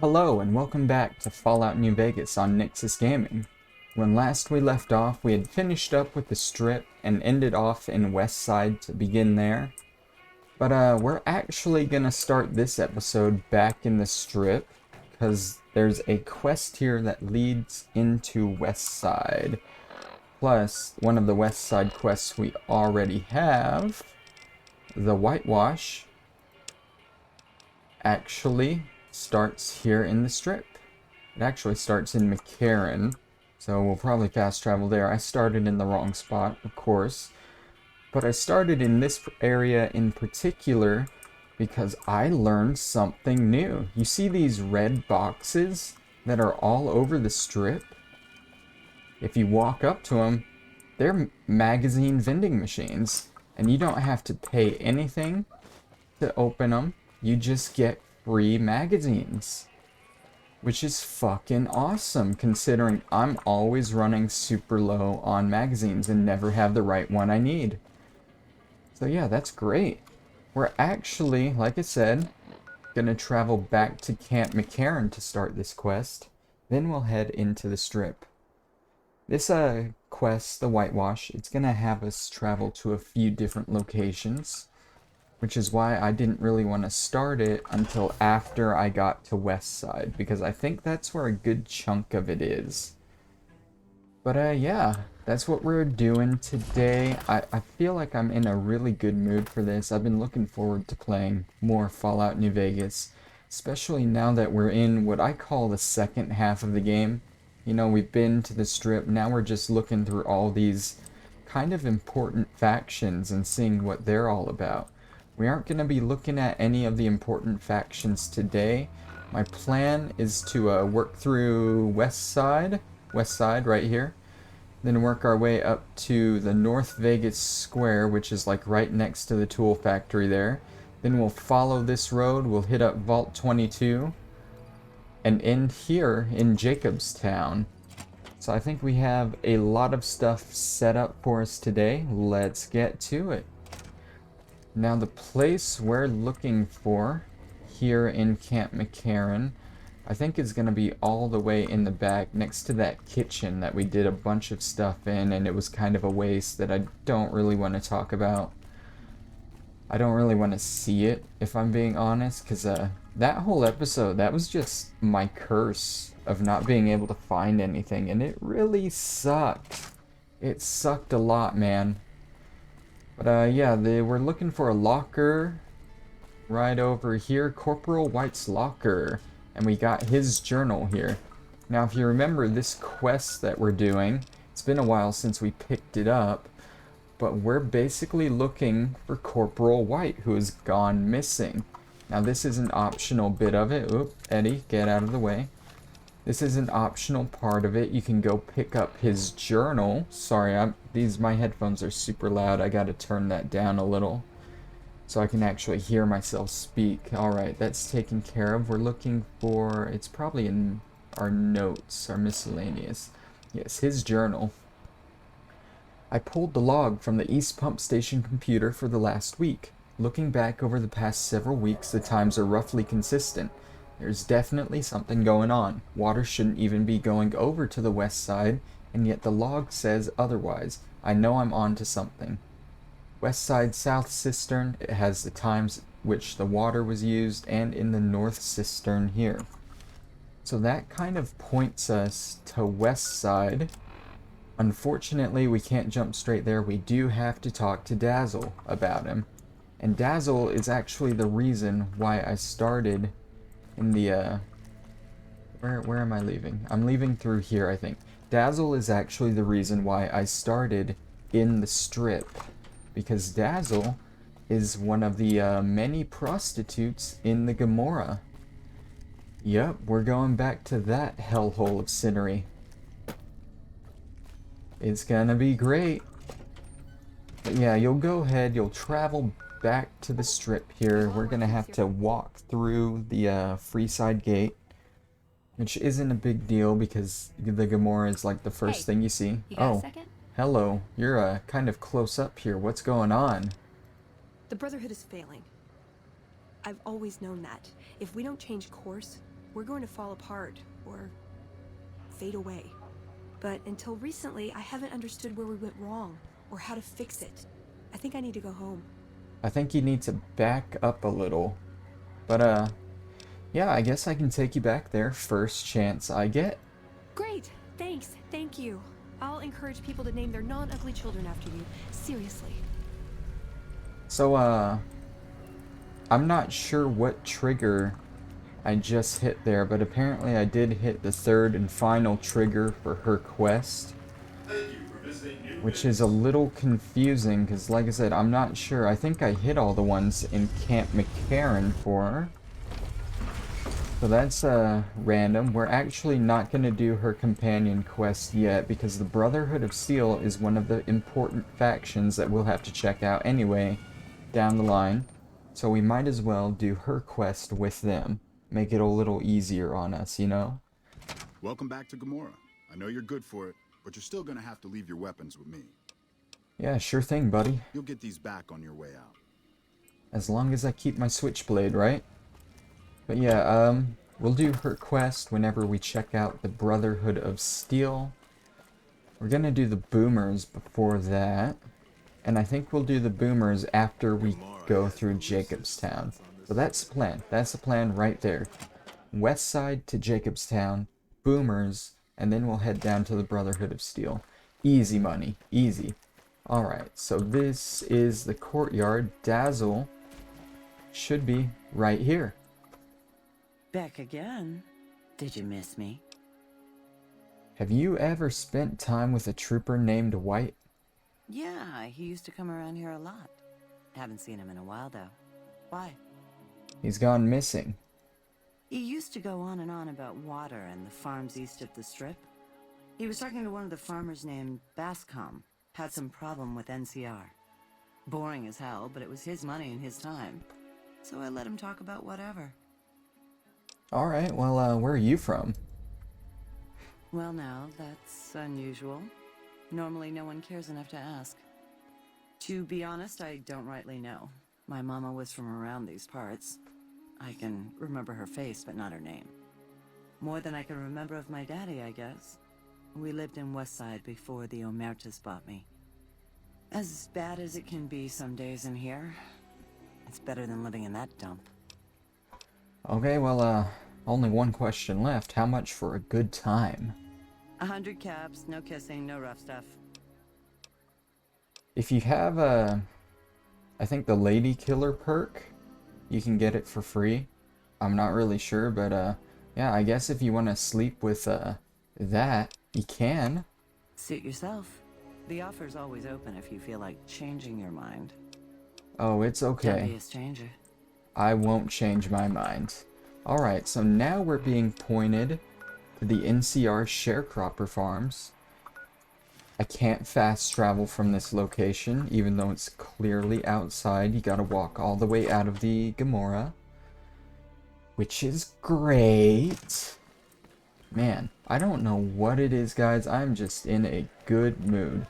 Hello and welcome back to Fallout New Vegas on Nyxus Gaming. When last we left off, we had finished up with the strip and ended off in West Side to begin there. But we're actually gonna start this episode back in the strip because there's a quest here that leads into West Side. Plus, one of the West Side quests we already have, the whitewash, actually starts here in the strip. It actually starts in McCarran, so we'll probably fast travel there. I started in the wrong spot, of course, but I started in this area in particular because I learned something new. You see these red boxes that are all over the strip? If you walk up to them, they're magazine vending machines, and you don't have to pay anything to open them. You just get free magazines, which is fucking awesome considering I'm always running super low on magazines and never have the right one I need. So yeah, that's great. We're actually, like I said, gonna travel back to Camp McCarran to start this quest. Then we'll head into the strip. This quest, the whitewash, it's gonna have us travel to a few different locations, which is why I didn't really want to start it until after I got to West Side, because I think that's where a good chunk of it is. But yeah, that's what we're doing today. I feel like I'm in a really good mood for this. I've been looking forward to playing more Fallout New Vegas, especially now that we're in what I call the second half of the game. You know, we've been to the strip, now we're just looking through all these kind of important factions and seeing what they're all about. We aren't going to be looking at any of the important factions today. My plan is to work through West Side right here, then work our way up to the North Vegas Square, which is like right next to the tool factory there. Then we'll follow this road, we'll hit up Vault 22, and end here in Jacobstown. So I think we have a lot of stuff set up for us today. Let's get to it. Now the place we're looking for here in Camp McCarran, I think is going to be all the way in the back next to that kitchen that we did a bunch of stuff in, and it was kind of a waste that I don't really want to talk about. I don't really want to see it, if I'm being honest, because that whole episode, that was just my curse of not being able to find anything, and it really sucked. It sucked a lot, man. But yeah, they were looking for a locker right over here, Corporal White's locker, and we got his journal here. Now, if you remember this quest that we're doing, it's been a while since we picked it up, but we're basically looking for Corporal White, who has gone missing. Now, this is an optional bit of it. Oop, Eddie, get out of the way. This is an optional part of it. You can go pick up his journal. Sorry, my headphones are super loud. I gotta turn that down a little so I can actually hear myself speak. Alright, that's taken care of. We're looking for, it's probably in our notes, our miscellaneous. Yes, his journal. I pulled the log from the East Pump Station computer for the last week. Looking back over the past several weeks, the times are roughly consistent. There's definitely something going on. Water shouldn't even be going over to the west side, and yet the log says otherwise. I know I'm on to something. West side south cistern, it has the times which the water was used, and in the north cistern here. So that kind of points us to west side. Unfortunately, we can't jump straight there. We do have to talk to Dazzle about him. And Dazzle is actually the reason why I started in the, where am I leaving? I'm leaving through here, I think. Dazzle is actually the reason why I started in the strip, because Dazzle is one of the many prostitutes in the Gomorrah. Yep, we're going back to that hellhole of Cinery. It's gonna be great. But yeah, you'll go ahead, you'll travel back to the strip here. We're gonna have to walk through the Freeside Gate, which isn't a big deal because the Gomorrah is like the first thing you see. You got a second? Hello. You're kind of close up here. What's going on? The Brotherhood is failing. I've always known that. If we don't change course, we're going to fall apart, or fade away. But until recently, I haven't understood where we went wrong, or how to fix it. I think I need to go home. I think you need to back up a little. But, yeah, I guess I can take you back there first chance I get. Great! Thanks, thank you. I'll encourage people to name their non-ugly children after you. Seriously. So, I'm not sure what trigger I just hit there, but apparently I did hit the third and final trigger for her quest. Which is a little confusing, because like I said, I'm not sure. I think I hit all the ones in Camp McCarran for her. So that's random. We're actually not going to do her companion quest yet, because the Brotherhood of Steel is one of the important factions that we'll have to check out anyway down the line. So we might as well do her quest with them. Make it a little easier on us, you know? Welcome back to Gamora. I know you're good for it, but you're still gonna have to leave your weapons with me. Yeah, sure thing, buddy. You'll get these back on your way out. As long as I keep my switchblade, right? But yeah, we'll do her quest whenever we check out the Brotherhood of Steel. We're gonna do the boomers before that. And I think we'll do the boomers after we go through Jacobstown. So that's the plan. That's the plan right there. West side to Jacobstown, boomers, and then we'll head down to the Brotherhood of Steel. Easy money. Easy. Alright, so this is the courtyard. Dazzle should be right here. Back again? Did you miss me? Have you ever spent time with a trooper named White? Yeah, he used to come around here a lot. Haven't seen him in a while, though. Why? He's gone missing. He used to go on and on about water and the farms east of the Strip. He was talking to one of the farmers named Bascom. Had some problem with NCR. Boring as hell, but it was his money and his time. So I let him talk about whatever. Alright, well, where are you from? Well now, that's unusual. Normally no one cares enough to ask. To be honest, I don't rightly know. My mama was from around these parts. I can remember her face, but not her name. More than I can remember of my daddy, I guess. We lived in Westside before the Omertas bought me. As bad as it can be some days in here, it's better than living in that dump. Okay, well, only one question left. How much for a good time? 100 caps, no kissing, no rough stuff. If you have I think the Lady Killer perk, you can get it for free. I'm not really sure, but yeah, I guess if you want to sleep with that, you can. Suit yourself. The offer's always open if you feel like changing your mind. Oh, it's okay. Don't be a stranger. I won't change my mind. Alright, so now we're being pointed to the NCR sharecropper farms. I can't fast travel from this location, even though it's clearly outside. You gotta walk all the way out of the Gamora. Which is great. Man, I don't know what it is, guys. I'm just in a good mood.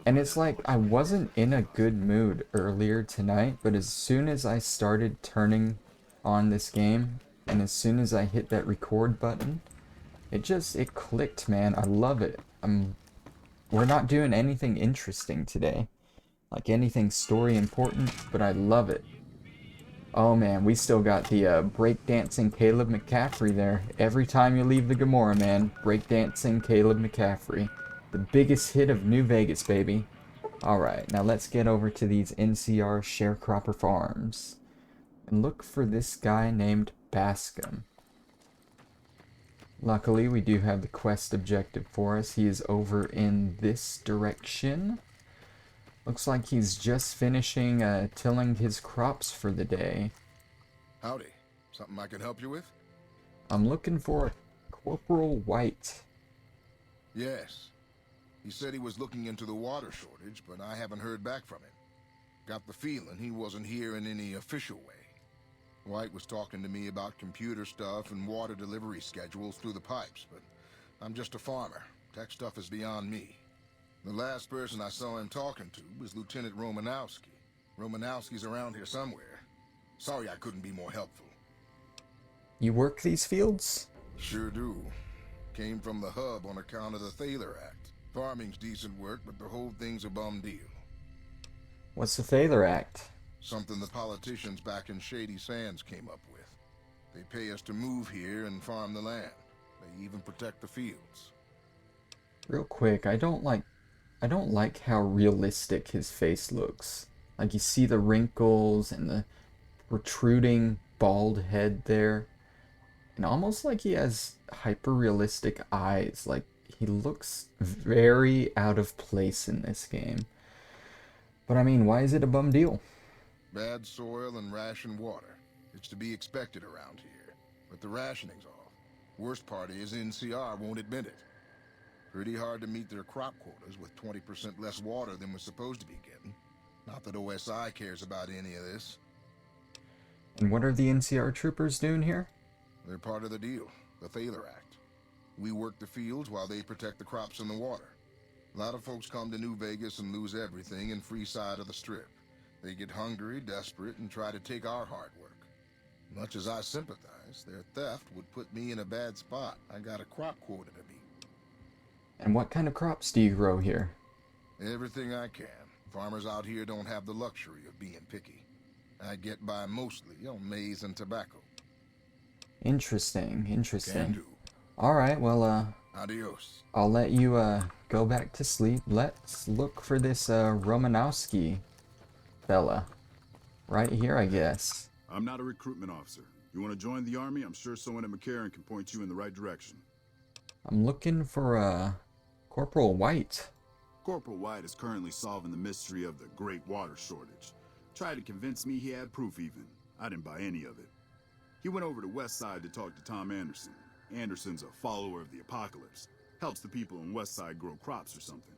And it's like, I wasn't in a good mood earlier tonight, but as soon as I started turning on this game, and as soon as I hit that record button, it clicked, man. I love it. We're not doing anything interesting today, like anything story important, but I love it. Oh man, we still got the breakdancing Caleb McCaffrey there. Every time you leave the Gamora, man, breakdancing Caleb McCaffrey. The biggest hit of New Vegas, baby. Alright, now let's get over to these NCR sharecropper farms. And look for this guy named Bascom. Luckily, we do have the quest objective for us. He is over in this direction. Looks like he's just finishing tilling his crops for the day. Howdy. Something I can help you with? I'm looking for Corporal White. Yes. He said he was looking into the water shortage, but I haven't heard back from him. Got the feeling he wasn't here in any official way. White was talking to me about computer stuff and water delivery schedules through the pipes, but I'm just a farmer. Tech stuff is beyond me. The last person I saw him talking to was Lieutenant Romanowski. Romanowski's around here somewhere. Sorry I couldn't be more helpful. You work these fields? Sure do. Came from the hub on account of the Thaler Act. Farming's decent work, but the whole thing's a bum deal. What's the Thaler Act? Something the politicians back in Shady Sands came up with. They pay us to move here and farm the land. They even protect the fields. Real quick, I don't like how realistic his face looks. Like, you see the wrinkles and the protruding bald head there. And almost like he has hyper-realistic eyes. Like, he looks very out of place in this game. But I mean, why is it a bum deal? Bad soil and rationed water. It's to be expected around here. But the rationing's off. Worst part is NCR won't admit it. Pretty hard to meet their crop quotas with 20% less water than we're supposed to be getting. Not that OSI cares about any of this. And what are the NCR troopers doing here? They're part of the deal, the Thaler Act. We work the fields while they protect the crops and the water. A lot of folks come to New Vegas and lose everything in free side of the strip. They get hungry, desperate, and try to take our hard work. Much as I sympathize, their theft would put me in a bad spot. I got a crop quota to meet. And what kind of crops do you grow here? Everything I can. Farmers out here don't have the luxury of being picky. I get by mostly on maize and tobacco. Interesting, Can interesting. do. Alright, well, Adios. I'll let you, go back to sleep. Let's look for this, Romanowski fella. Right here, I guess. I'm not a recruitment officer. You want to join the army? I'm sure someone at McCarran can point you in the right direction. I'm looking for, Corporal White. Corporal White is currently solving the mystery of the Great Water Shortage. Tried to convince me he had proof even. I didn't buy any of it. He went over to West Side to talk to Tom Anderson. Anderson's a follower of the apocalypse. Helps the people in West Side grow crops or something.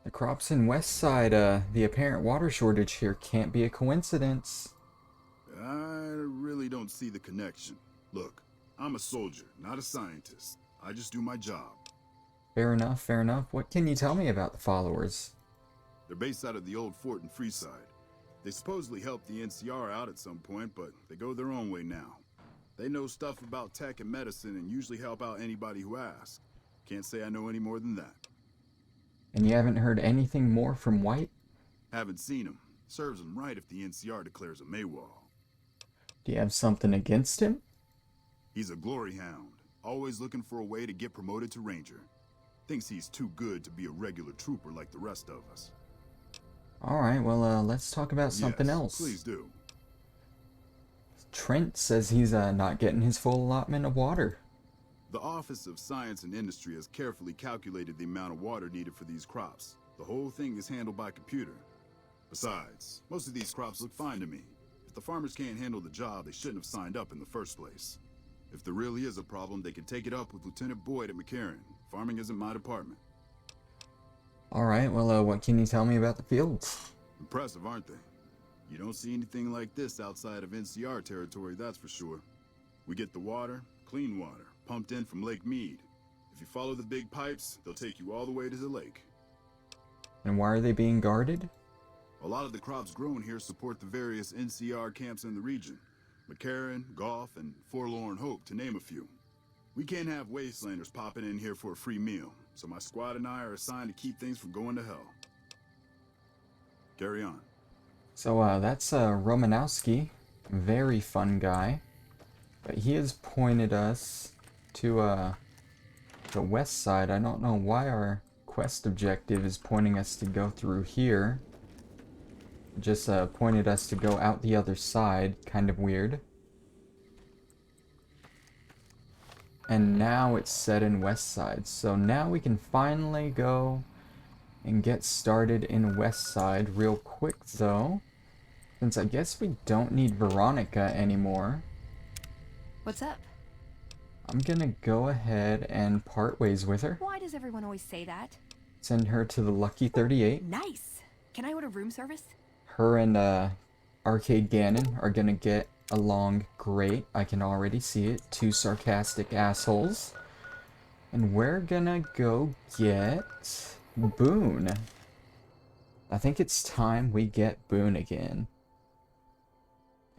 The crops in West Side, the apparent water shortage here can't be a coincidence. I really don't see the connection. Look, I'm a soldier, not a scientist. I just do my job. Fair enough, fair enough. What can you tell me about the followers? They're based out of the old fort in Freeside. They supposedly helped the NCR out at some point, but they go their own way now. They know stuff about tech and medicine and usually help out anybody who asks. Can't say I know any more than that. And you haven't heard anything more from White? Haven't seen him. Serves him right if the NCR declares a Maywall. Do you have something against him? He's a glory hound, always looking for a way to get promoted to ranger. Thinks he's too good to be a regular trooper like the rest of us. Alright, well, let's talk about something Yes, else. Please do. Trent says he's, not getting his full allotment of water. The Office of Science and Industry has carefully calculated the amount of water needed for these crops. The whole thing is handled by computer. Besides, most of these crops look fine to me. If the farmers can't handle the job, they shouldn't have signed up in the first place. If there really is a problem, they can take it up with Lieutenant Boyd at McCarran. Farming isn't my department. Alright, well, what can you tell me about the fields? Impressive, aren't they? You don't see anything like this outside of NCR territory, that's for sure. We get the water, clean water, pumped in from Lake Mead. If you follow the big pipes, they'll take you all the way to the lake. And why are they being guarded? A lot of the crops grown here support the various NCR camps in the region. McCarran, Goff, and Forlorn Hope, to name a few. We can't have wastelanders popping in here for a free meal, so my squad and I are assigned to keep things from going to hell. Carry on. So, that's, Romanowski. Very fun guy. But he has pointed us to, the west side. I don't know why our quest objective is pointing us to go through here. Just, pointed us to go out the other side. Kind of weird. And now it's set in west side. So now we can finally go and get started in west side real quick, though. Since I guess we don't need Veronica anymore. What's up? I'm gonna go ahead and part ways with her. Why does everyone always say that? Send her to the Lucky 38. Nice. Can I order room service? Her and Arcade Gannon are gonna get along great. I can already see it. Two sarcastic assholes. And we're gonna go get Boone. I think it's time we get Boone again.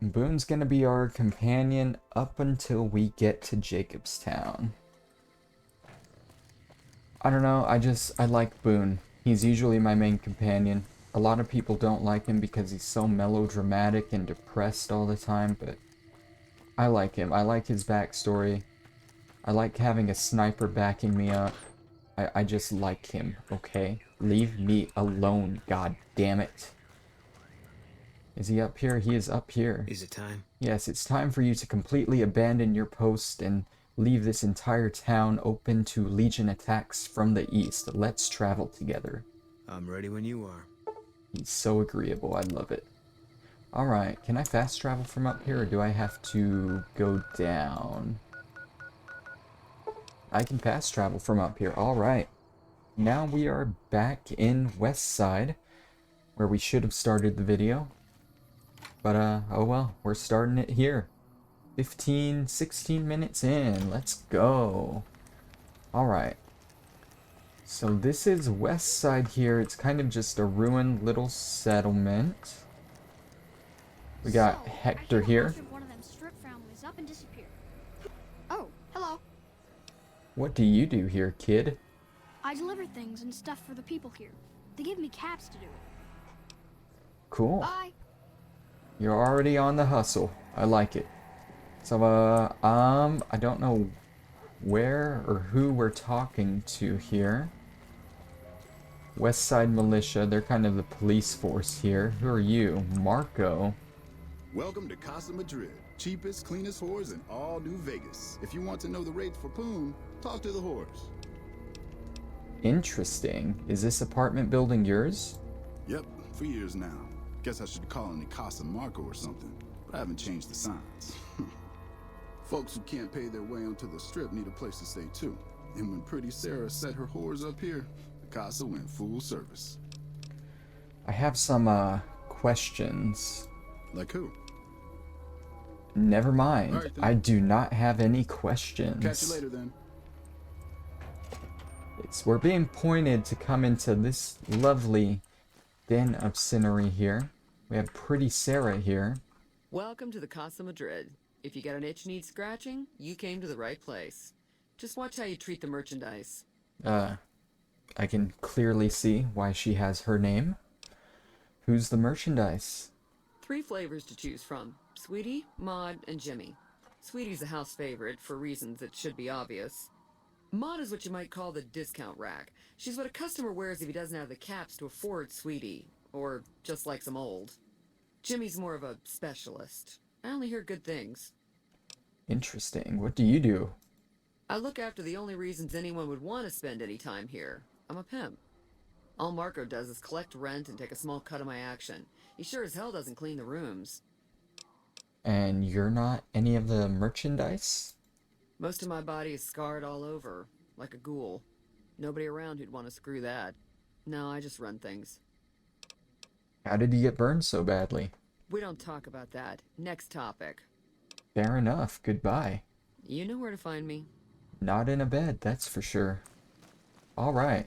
And Boone's gonna be our companion up until we get to Jacobstown. I don't know, I like Boone. He's usually my main companion. A lot of people don't like him because he's so melodramatic and depressed all the time, but I like him. I like his backstory. I like having a sniper backing me up. I just like him, okay? Leave me alone, god damn it. Is he up here? He is up here. Is it time? Yes, it's time for you to completely abandon your post and leave this entire town open to Legion attacks from the east. Let's travel together. I'm ready when you are. He's so agreeable, I love it. Alright, can I fast travel from up here or do I have to go down? I can fast travel from up here, alright. Now we are back in West Side, where we should have started the video. But, oh well, we're starting it here. 16 minutes in, let's go. Alright. So this is West Side here, it's kind of just a ruined little settlement. We got Hector here. One of them strip families up and disappeared. Oh, hello. What do you do here, kid? I deliver things and stuff for the people here. They give me cabs to do it. Cool. Bye. You're already on the hustle. I like it. So, I don't know where or who we're talking to here. West Side Militia, they're kind of the police force here. Who are you? Marco. Welcome to Casa Madrid. Cheapest, cleanest whores in all New Vegas. If you want to know the rates for Poon, talk to the whores. Interesting. Is this apartment building yours? Yep, for years now. Guess I should call it Casa Marco or something, but I haven't changed the signs. Folks who can't pay their way onto the strip need a place to stay too. And when Pretty Sarah set her whores up here, the Casa went full service. I have some, questions. Like who? Never mind. All right, then. I do not have any questions. Catch you later then. We're being pointed to come into this lovely den of scenery here. We have Pretty Sarah here. Welcome to the Casa Madrid. If you got an itch needs scratching, you came to the right place. Just watch how you treat the merchandise. I can clearly see why she has her name. Who's the merchandise? 3 flavors to choose from: Sweetie, Maud, and Jimmy. Sweetie's a house favorite for reasons that should be obvious. Maud is what you might call the discount rack. She's what a customer wears if he doesn't have the caps to afford Sweetie, or just likes them old. Jimmy's more of a specialist. I only hear good things. Interesting. What do you do? I look after the only reasons anyone would want to spend any time here. I'm a pimp. All Marco does is collect rent and take a small cut of my action. He sure as hell doesn't clean the rooms. And you're not any of the merchandise? Most of my body is scarred all over, like a ghoul. Nobody around who'd want to screw that. No, I just run things. How did you get burned so badly? We don't talk about that. Next topic. Fair enough. Goodbye. You know where to find me. Not in a bed, that's for sure. Alright.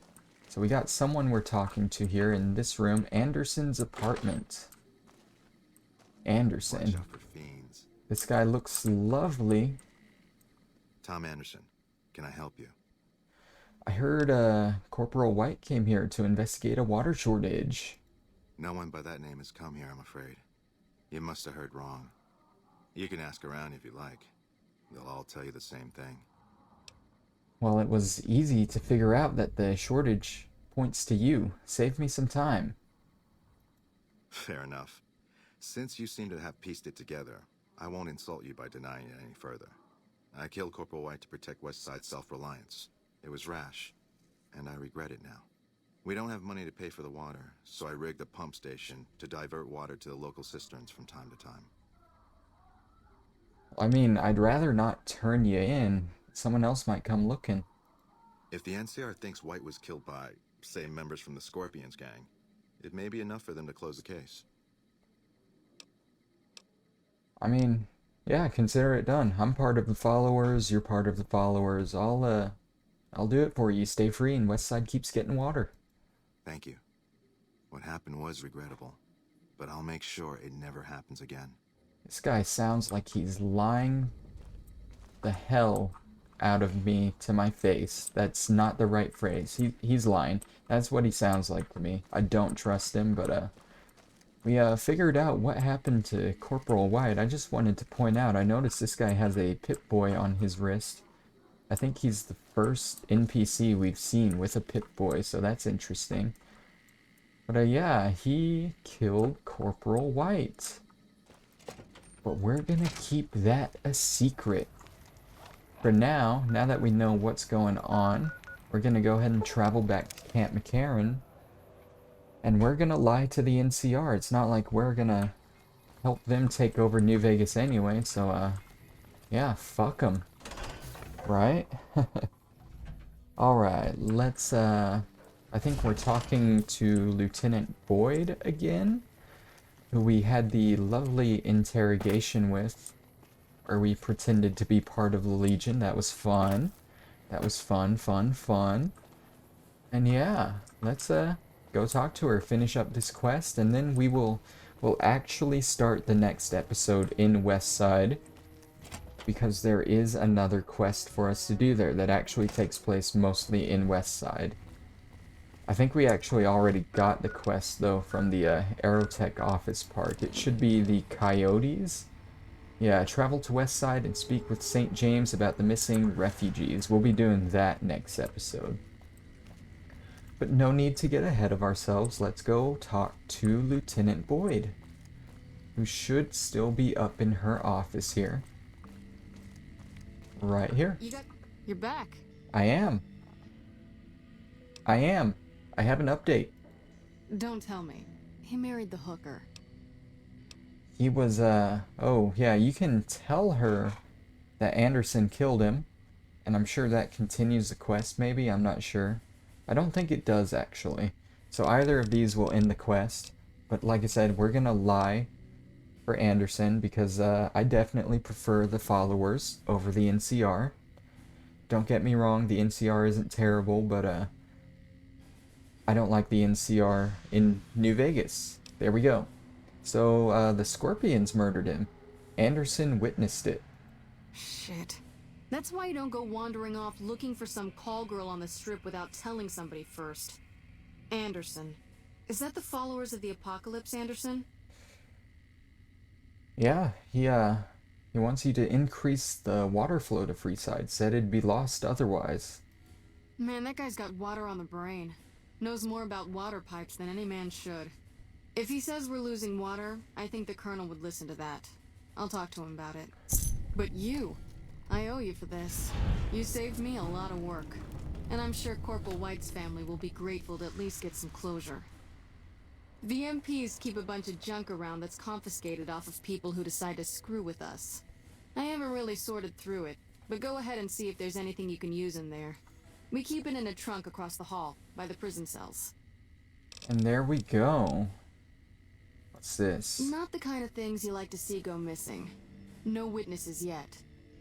So we got someone we're talking to here in this room. Anderson's apartment. Anderson. Watch out for fiends. This guy looks lovely. Tom Anderson, can I help you? I heard Corporal White came here to investigate a water shortage. No one by that name has come here, I'm afraid. You must have heard wrong. You can ask around if you like. They'll all tell you the same thing. Well, it was easy to figure out that the shortage points to you. Save me some time. Fair enough. Since you seem to have pieced it together, I won't insult you by denying it any further. I killed Corporal White to protect West Side's self-reliance. It was rash, and I regret it now. We don't have money to pay for the water, so I rigged a pump station to divert water to the local cisterns from time to time. I mean, I'd rather not turn you in. Someone else might come looking. If the NCR thinks White was killed by, say, members from the Scorpions gang, it may be enough for them to close the case. I mean, yeah, consider it done. I'm part of the followers, you're part of the followers. I'll do it for you. Stay free and Westside keeps getting water. Thank you. What happened was regrettable, but I'll make sure it never happens again. This guy sounds like he's lying the hell out of me to my face. That's not the right phrase. He's lying. That's what he sounds like to me. I don't trust him, but we figured out what happened to Corporal White. I just wanted to point out, I noticed this guy has a Pip-Boy on his wrist. I think he's the first NPC we've seen with a Pip-Boy, so that's interesting. But yeah, he killed Corporal White. But we're gonna keep that a secret. For now that we know what's going on, we're gonna go ahead and travel back to Camp McCarran. And we're gonna lie to the NCR. It's not like we're gonna help them take over New Vegas anyway, so yeah, fuck them. Right? Alright, let's I think we're talking to Lieutenant Boyd again, who we had the lovely interrogation with, where we pretended to be part of the Legion. That was fun. That was fun. And yeah, let's go talk to her, finish up this quest, and then we'll actually start the next episode in Westside, because there is another quest for us to do there that actually takes place mostly in Westside. I think we actually already got the quest, though, from the Aerotech office part. It should be the Coyotes. Yeah, travel to Westside and speak with St. James about the missing refugees. We'll be doing that next episode. But no need to get ahead of ourselves. Let's go talk to Lieutenant Boyd, who should still be up in her office here. Right here. You're back. I am. I have an update. Don't tell me. He married the hooker. He was, oh, yeah, you can tell her that Anderson killed him, and I'm sure that continues the quest, maybe? I'm not sure. I don't think it does, actually. So either of these will end the quest, but like I said, we're gonna lie for Anderson, because, I definitely prefer the followers over the NCR. Don't get me wrong, the NCR isn't terrible, but, I don't like the NCR in New Vegas. There we go. So, the Scorpions murdered him. Anderson witnessed it. Shit. That's why you don't go wandering off looking for some call girl on the strip without telling somebody first. Anderson. Is that the followers of the apocalypse, Anderson? Yeah, he wants you to increase the water flow to Freeside. Said it'd be lost otherwise. Man, that guy's got water on the brain. Knows more about water pipes than any man should. If he says we're losing water, I think the Colonel would listen to that. I'll talk to him about it. But you, I owe you for this. You saved me a lot of work. And I'm sure Corporal White's family will be grateful to at least get some closure. The MPs keep a bunch of junk around that's confiscated off of people who decide to screw with us. I haven't really sorted through it, but go ahead and see if there's anything you can use in there. We keep it in a trunk across the hall, by the prison cells. And there we go. What's this? Not the kind of things you like to see go missing. No witnesses yet.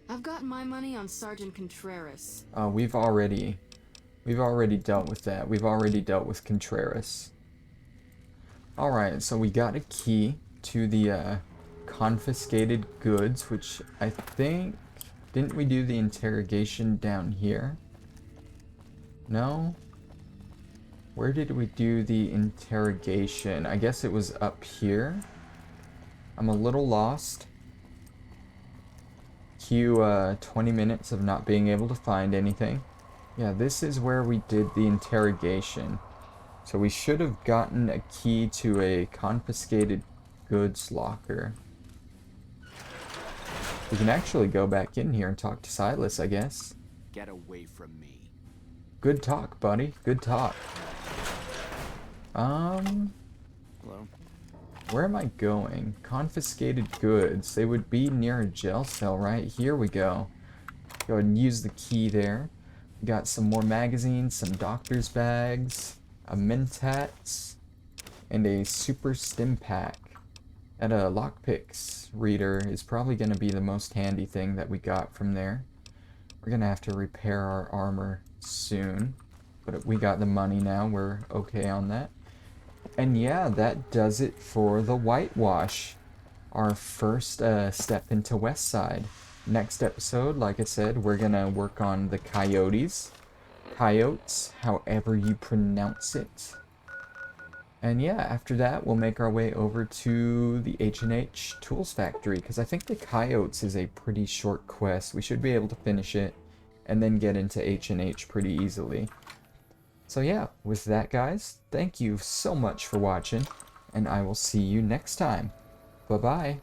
I've got my money on Sergeant Contreras. We've already dealt with that. We've already dealt with Contreras. Alright, so we got a key to the confiscated goods, which I think... Didn't we do the interrogation down here? No? Where did we do the interrogation? I guess it was up here. I'm a little lost. Cue 20 minutes of not being able to find anything. Yeah, this is where we did the interrogation. So we should have gotten a key to a confiscated goods locker. We can actually go back in here and talk to Silas, I guess. Get away from me. Good talk, buddy. Good talk. Hello? Where am I going? Confiscated goods. They would be near a jail cell, right? Here we go. Go ahead and use the key there. We got some more magazines, some doctor's bags, a Mentats, and a super stim pack. And a lockpicks reader is probably going to be the most handy thing that we got from there. We're going to have to repair our armor soon, but we got the money now. We're okay on that. And yeah, that does it for the whitewash. our first step into West Side. Next episode, like I said, we're gonna work on the coyotes. Coyotes, however you pronounce it. And yeah, after that, we'll make our way over to the H&H Tools Factory, because I think the coyotes is a pretty short quest. We should be able to finish it, and then get into H&H pretty easily. So yeah, with that guys, thank you so much for watching, and I will see you next time. Bye-bye.